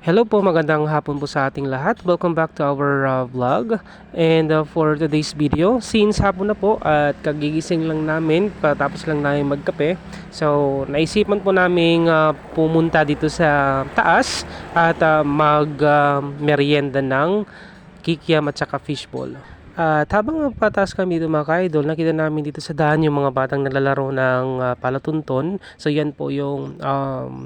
Hello po, magandang hapon po sa ating lahat. Welcome back to our vlog. And for today's video, since hapon na po at kagigising lang namin, katapos lang namin magkape. So, naisipan po namin pumunta dito sa taas at mag-merienda ng kikiam at saka fishball. At habang pataas kami dito mga ka-idol, nakita namin dito sa daan yung mga batang naglalaro ng palatunton. So yan po yung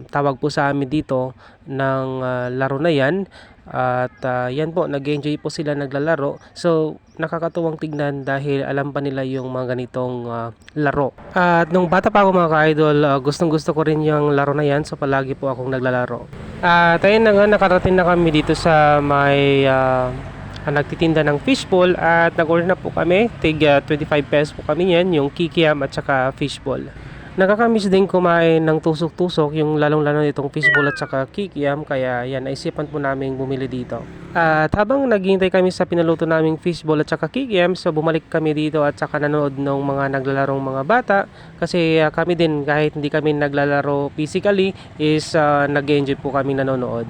tawag po sa amin dito ng laro na yan. At yan po, nag-enjoy po sila naglalaro. So nakakatuwang tignan dahil alam pa nila yung mga ganitong laro. At nung bata pa ako mga ka-idol, gustong gusto ko rin yung laro na yan. So palagi po akong naglalaro. At ayun na nga, nakarating na kami dito sa may nagtitinda ng fishball at nag-order na po kami. Tig 25 pesos po kami yan, yung kikiam at saka fishball. Nakakamiss din kumain ng tusok-tusok, yung lalong-lalo nitong fishball at saka kikiam, kaya yan, naisipan po namin bumili dito. At habang naghihintay kami sa pinaluto naming fishball at saka kikiam, so bumalik kami dito at saka nanood ng mga naglalarong mga bata. Kasi kami din, kahit hindi kami naglalaro physically, is nag-enjoy po kami nanonood.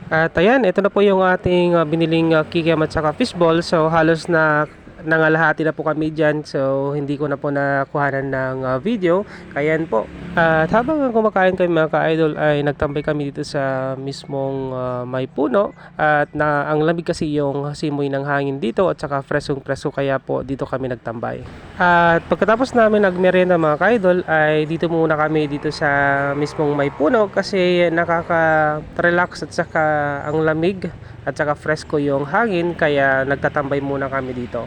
At ayan, ito na po yung ating biniling kikiam at saka fishball. So halos na nangalahati na po kami dyan. So hindi ko na po nakuhanan ng video. Kaya yan po. At habang kumakain kami mga ka-idol ay nagtambay kami dito sa mismong may puno. At ang lamig kasi yung simoy ng hangin dito at saka presong preso, kaya po dito kami nagtambay. At pagkatapos namin nagmerienda mga ka-idol ay dito muna kami dito sa mismong may puno kasi nakaka-relax at saka ang lamig at saka fresco yung hangin, kaya nagtatambay muna kami dito.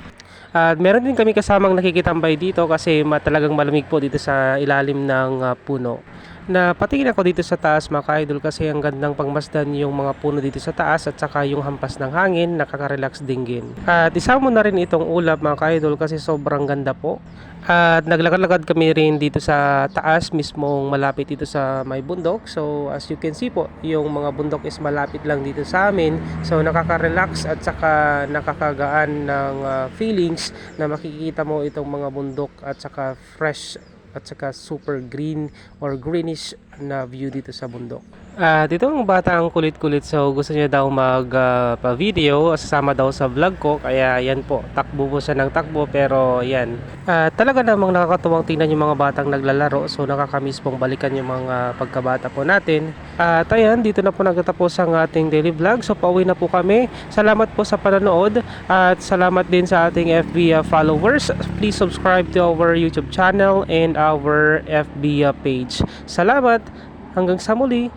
At meron din kami kasamang nakikitambay dito kasi talagang malamig po dito sa ilalim ng puno. Napatingin ako dito sa taas mga ka-idol kasi ang gandang pangmasdan yung mga puno dito sa taas at saka yung hampas ng hangin, nakaka-relax dinggin. At isama mo na rin itong ulap mga ka-idol kasi sobrang ganda po. At naglakad-lakad kami rin dito sa taas mismong malapit dito sa may bundok. So as you can see po, yung mga bundok is malapit lang dito sa amin. So nakaka-relax at saka nakakagaan ng feelings na makikita mo itong mga bundok at saka fresh at saka super green or greenish na view dito sa bundok. Dito ang bata ang kulit-kulit, so gusto niya daw pa-video, sasama daw sa vlog ko, kaya yan po, takbo po siya ng takbo, pero yan. Talaga namang nakakatuwang tingnan yung mga batang naglalaro, so nakakamiss pong balikan yung mga pagkabata po natin. At ayan, dito na po nagtatapos ang ating daily vlog, so pauwi na po kami. Salamat po sa panonood at salamat din sa ating FB followers. Please subscribe to our YouTube channel and our FB page. Salamat, hanggang sa muli.